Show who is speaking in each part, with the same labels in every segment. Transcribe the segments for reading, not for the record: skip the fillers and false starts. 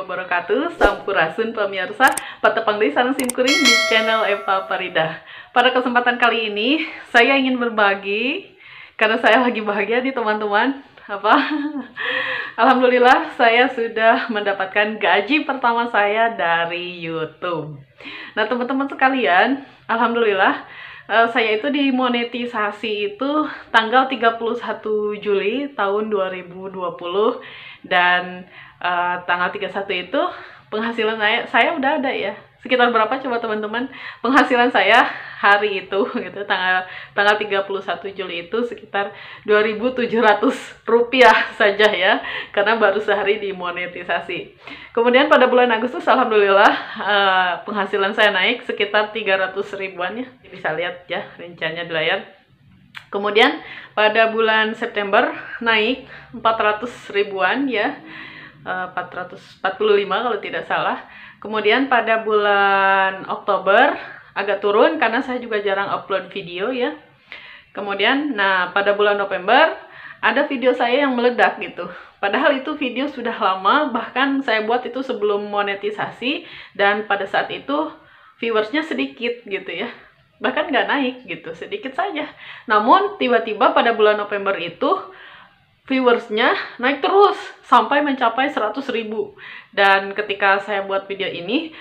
Speaker 1: wabarakatuh. Sampurasun pemirsa, patepang deui sareng simkuring di channel Eva Farida. Pada kesempatan kali ini, saya ingin berbagi karena saya lagi bahagia nih teman-teman. Alhamdulillah saya sudah mendapatkan gaji pertama saya dari YouTube. Nah, teman-teman sekalian, alhamdulillah saya itu dimonetisasi itu tanggal 31 Juli tahun 2020 dan tanggal 31 itu penghasilan saya udah ada ya. Sekitar berapa coba teman-teman? Penghasilan saya hari itu gitu tanggal 31 Juli itu sekitar 2.700 rupiah saja ya, karena baru sehari dimonetisasi. Kemudian pada bulan Agustus alhamdulillah penghasilan saya naik sekitar 300 ribuan ya. Bisa lihat ya rinciannya di layar. Kemudian pada bulan September naik 400 ribuan ya. 445 kalau tidak salah. Kemudian pada bulan Oktober agak turun karena saya juga jarang upload video ya. Kemudian nah pada bulan November ada video saya yang meledak gitu. Padahal itu video sudah lama, bahkan saya buat itu sebelum monetisasi, dan pada saat itu viewersnya sedikit gitu ya. Bahkan nggak naik gitu, sedikit saja. Namun tiba-tiba pada bulan November itu viewersnya naik terus sampai mencapai 100.000. Dan ketika saya buat video ini,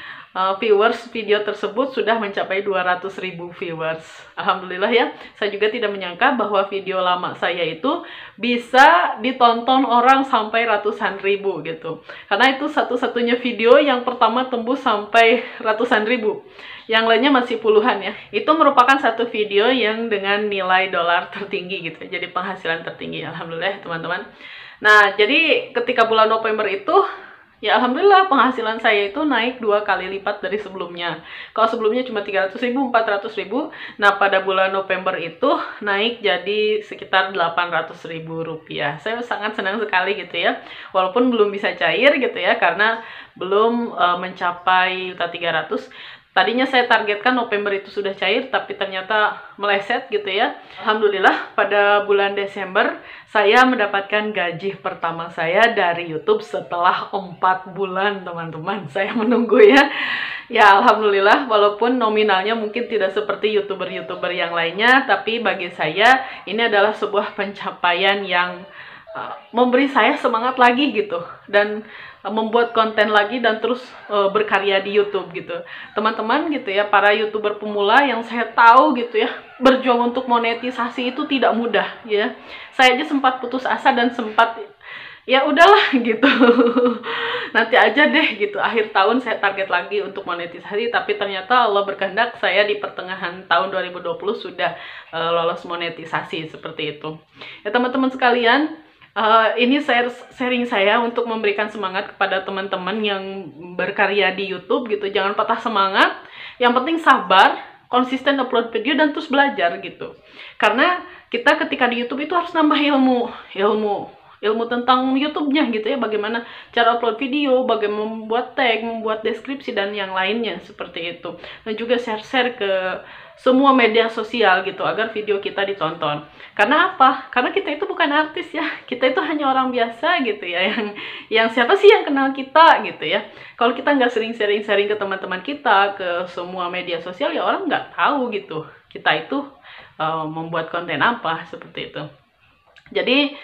Speaker 1: viewers video tersebut sudah mencapai 200.000 viewers. Alhamdulillah ya, saya juga tidak menyangka bahwa video lama saya itu bisa ditonton orang sampai ratusan ribu gitu. Karena itu satu-satunya video yang pertama tembus sampai ratusan ribu. Yang lainnya masih puluhan ya. Itu merupakan satu video yang dengan nilai dolar tertinggi gitu. Jadi penghasilan tertinggi, alhamdulillah teman-teman. Nah, jadi ketika bulan November itu ya alhamdulillah penghasilan saya itu naik 2 kali lipat dari sebelumnya. Kalau sebelumnya cuma 300.000, 400.000, nah pada bulan November itu naik jadi sekitar 800.000 rupiah. Saya sangat senang sekali gitu ya. Walaupun belum bisa cair gitu ya, karena belum mencapai 300. Tadinya saya targetkan November itu sudah cair, tapi ternyata meleset gitu ya. Alhamdulillah pada bulan Desember saya mendapatkan gaji pertama saya dari YouTube setelah 4 bulan teman-teman. Saya menunggu ya. Ya alhamdulillah, walaupun nominalnya mungkin tidak seperti YouTuber-YouTuber yang lainnya, tapi bagi saya ini adalah sebuah pencapaian yang memberi saya semangat lagi gitu, dan membuat konten lagi dan terus berkarya di YouTube gitu. Teman-teman gitu ya, para YouTuber pemula yang saya tahu gitu ya, berjuang untuk monetisasi itu tidak mudah ya. Saya aja sempat putus asa dan sempat ya udahlah gitu. Nanti aja deh gitu. Akhir tahun saya target lagi untuk monetisasi, tapi ternyata Allah berkehendak saya di pertengahan tahun 2020 sudah lolos monetisasi seperti itu. Ya teman-teman sekalian, ini sharing saya untuk memberikan semangat kepada teman-teman yang berkarya di YouTube gitu. Jangan patah semangat, yang penting sabar, konsisten upload video dan terus belajar gitu. Karena kita ketika di YouTube itu harus nambah ilmu tentang YouTube-nya gitu ya, bagaimana cara upload video, bagaimana membuat tag, membuat deskripsi dan yang lainnya seperti itu. Dan juga share-share ke semua media sosial gitu agar video kita ditonton. Karena apa? Karena kita itu bukan artis ya. Kita itu hanya orang biasa gitu ya, yang siapa sih yang kenal kita gitu ya. Kalau kita nggak sering sharing ke teman-teman kita, ke semua media sosial, ya orang nggak tahu gitu kita itu membuat konten apa seperti itu. Jadi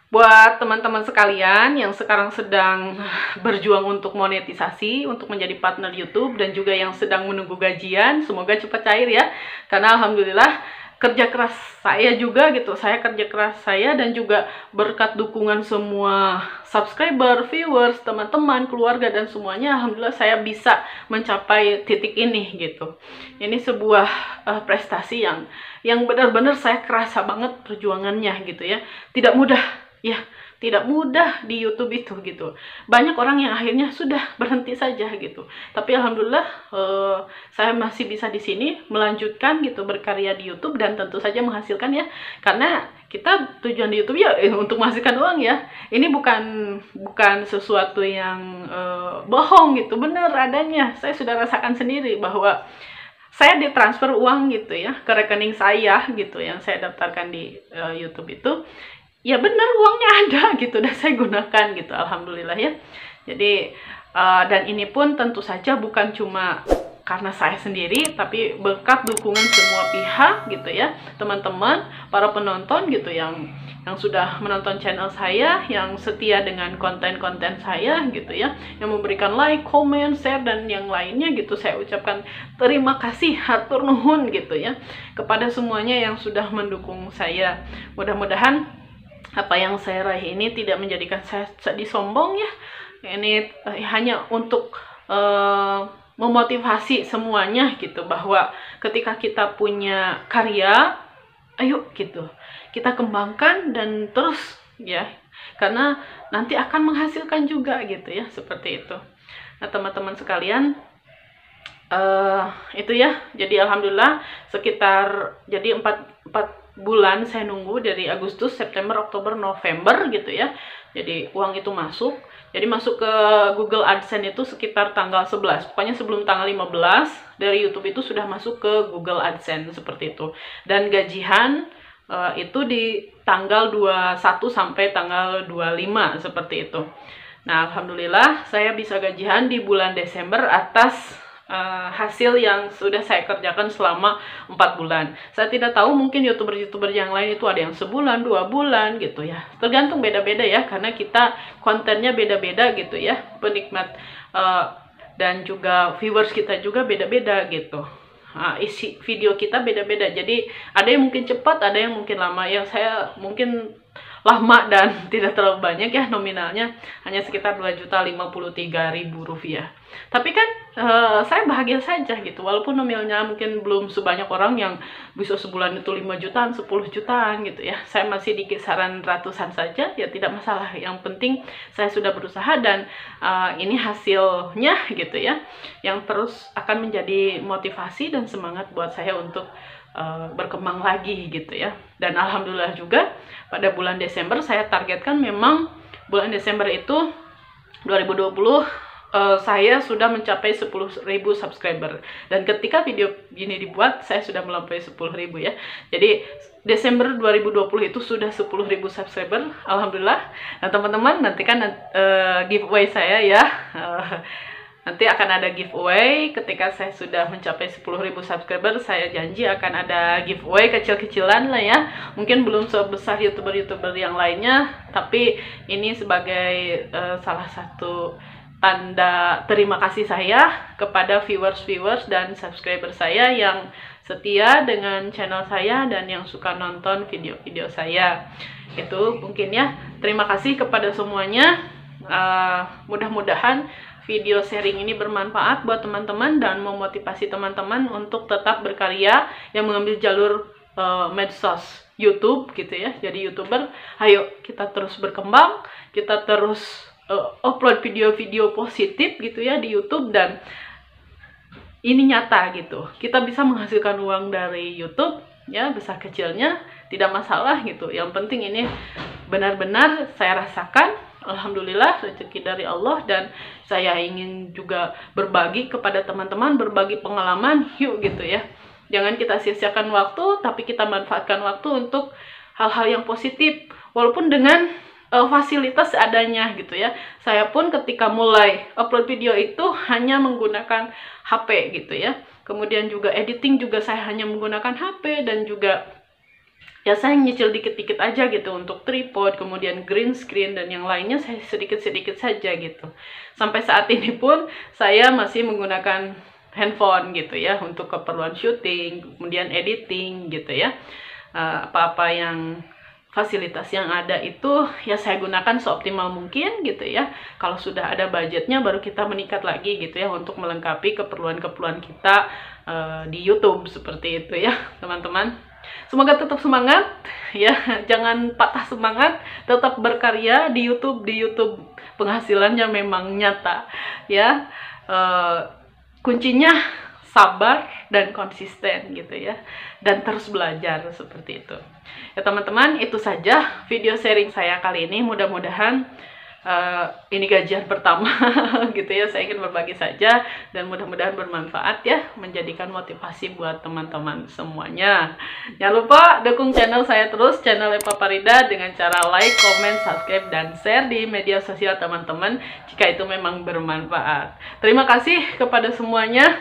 Speaker 1: buat teman-teman sekalian yang sekarang sedang berjuang untuk monetisasi, untuk menjadi partner YouTube, dan juga yang sedang menunggu gajian, semoga cepat cair ya. Karena alhamdulillah kerja keras saya juga gitu, saya kerja keras saya dan juga berkat dukungan semua subscriber, viewers, teman-teman, keluarga dan semuanya, alhamdulillah saya bisa mencapai titik ini gitu. Ini sebuah prestasi yang benar-benar saya kerasa banget perjuangannya gitu ya. Tidak mudah ya, tidak mudah di YouTube itu gitu. Banyak orang yang akhirnya sudah berhenti saja gitu. Tapi alhamdulillah saya masih bisa di sini melanjutkan gitu berkarya di YouTube dan tentu saja menghasilkan ya. Karena kita tujuan di YouTube ya untuk menghasilkan uang ya. Ini bukan sesuatu yang bohong gitu, bener adanya. Saya sudah rasakan sendiri bahwa saya ditransfer uang gitu ya ke rekening saya gitu yang saya daftarkan di YouTube itu. Ya benar uangnya ada gitu dan saya gunakan gitu, alhamdulillah ya. Jadi Dan ini pun tentu saja bukan cuma karena saya sendiri, tapi berkat dukungan semua pihak gitu ya, teman-teman, para penonton gitu yang sudah menonton channel saya, yang setia dengan konten-konten saya gitu ya, yang memberikan like, comment, share, dan yang lainnya gitu. Saya ucapkan terima kasih, hatur nuhun gitu ya, kepada semuanya yang sudah mendukung saya. Mudah-mudahan apa yang saya raih ini tidak menjadikan saya jadi sombong ya. Ini hanya untuk memotivasi semuanya gitu, bahwa ketika kita punya karya, ayo gitu kita kembangkan dan terus ya, karena nanti akan menghasilkan juga gitu ya, seperti itu. Nah teman-teman sekalian, itu ya, jadi alhamdulillah sekitar jadi 4 bulan saya nunggu, dari Agustus, September, Oktober, November gitu ya. Jadi uang itu masuk. Jadi masuk ke Google AdSense itu sekitar tanggal 11. Pokoknya sebelum tanggal 15 dari YouTube itu sudah masuk ke Google AdSense seperti itu. Dan gajian itu di tanggal 21 sampai tanggal 25 seperti itu. Nah, alhamdulillah saya bisa gajian di bulan Desember atas hasil yang sudah saya kerjakan selama 4 bulan. Saya tidak tahu, mungkin youtuber-youtuber yang lain itu ada yang sebulan, 2 bulan gitu ya. Tergantung beda-beda ya, karena kita kontennya beda-beda gitu ya. Penikmat dan juga viewers kita juga beda-beda gitu. Isi video kita beda-beda. Jadi ada yang mungkin cepat, ada yang mungkin lama. Yang saya mungkin lama dan tidak terlalu banyak ya, nominalnya hanya sekitar Rp2.053.000. Tapi kan saya bahagia saja gitu, walaupun nominalnya mungkin belum sebanyak orang yang bisa sebulan itu 5 jutaan, 10 jutaan gitu ya. Saya masih di kisaran ratusan saja, ya tidak masalah. Yang penting saya sudah berusaha dan ini hasilnya gitu ya, yang terus akan menjadi motivasi dan semangat buat saya untuk berkembang lagi gitu ya. Dan alhamdulillah juga pada bulan Desember saya targetkan, memang bulan Desember itu 2020 saya sudah mencapai 10.000 subscriber, dan ketika video ini dibuat saya sudah melampaui 10.000 ya. Jadi Desember 2020 itu sudah 10.000 subscriber, alhamdulillah. Nah teman-teman, nantikan giveaway saya ya. Nanti akan ada giveaway ketika saya sudah mencapai 10.000 subscriber. Saya janji akan ada giveaway kecil-kecilan lah ya. Mungkin belum sebesar youtuber-youtuber yang lainnya, tapi ini sebagai salah satu tanda terima kasih saya kepada viewers dan subscriber saya yang setia dengan channel saya dan yang suka nonton video-video saya. Itu mungkin ya. Terima kasih kepada semuanya. Mudah-mudahan video sharing ini bermanfaat buat teman-teman dan memotivasi teman-teman untuk tetap berkarya yang mengambil jalur medsos YouTube gitu ya. Jadi YouTuber, ayo kita terus berkembang, kita terus upload video-video positif gitu ya di YouTube, dan ini nyata gitu. Kita bisa menghasilkan uang dari YouTube ya, besar kecilnya tidak masalah gitu. Yang penting ini benar-benar saya rasakan. Alhamdulillah rezeki dari Allah, dan saya ingin juga berbagi kepada teman-teman, berbagi pengalaman yuk gitu ya. Jangan kita sia-siakan waktu, tapi kita manfaatkan waktu untuk hal-hal yang positif, walaupun dengan fasilitas adanya gitu ya. Saya pun ketika mulai upload video itu hanya menggunakan HP gitu ya. Kemudian juga editing juga saya hanya menggunakan HP, dan juga ya saya nyicil dikit-dikit aja gitu untuk tripod, kemudian green screen, dan yang lainnya saya sedikit-sedikit saja gitu. Sampai saat ini pun saya masih menggunakan handphone gitu ya untuk keperluan syuting, kemudian editing gitu ya. Apa-apa yang fasilitas yang ada itu ya saya gunakan seoptimal mungkin gitu ya. Kalau sudah ada budgetnya baru kita meningkat lagi gitu ya, untuk melengkapi keperluan-keperluan kita di YouTube seperti itu ya teman-teman. Semoga tetap semangat ya, jangan patah semangat, tetap berkarya di YouTube. Di YouTube penghasilannya memang nyata ya. Kuncinya sabar dan konsisten gitu ya, dan terus belajar seperti itu ya teman-teman. Itu saja video sharing saya kali ini. Mudah-mudahan ini gajian pertama gitu ya. Saya ingin berbagi saja dan mudah-mudahan bermanfaat ya, menjadikan motivasi buat teman-teman semuanya. Jangan lupa dukung channel saya terus, channel Eva Farida, dengan cara like, comment, subscribe, dan share di media sosial teman-teman jika itu memang bermanfaat. Terima kasih kepada semuanya.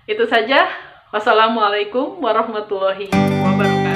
Speaker 1: Itu saja. Wassalamualaikum warahmatullahi wabarakatuh.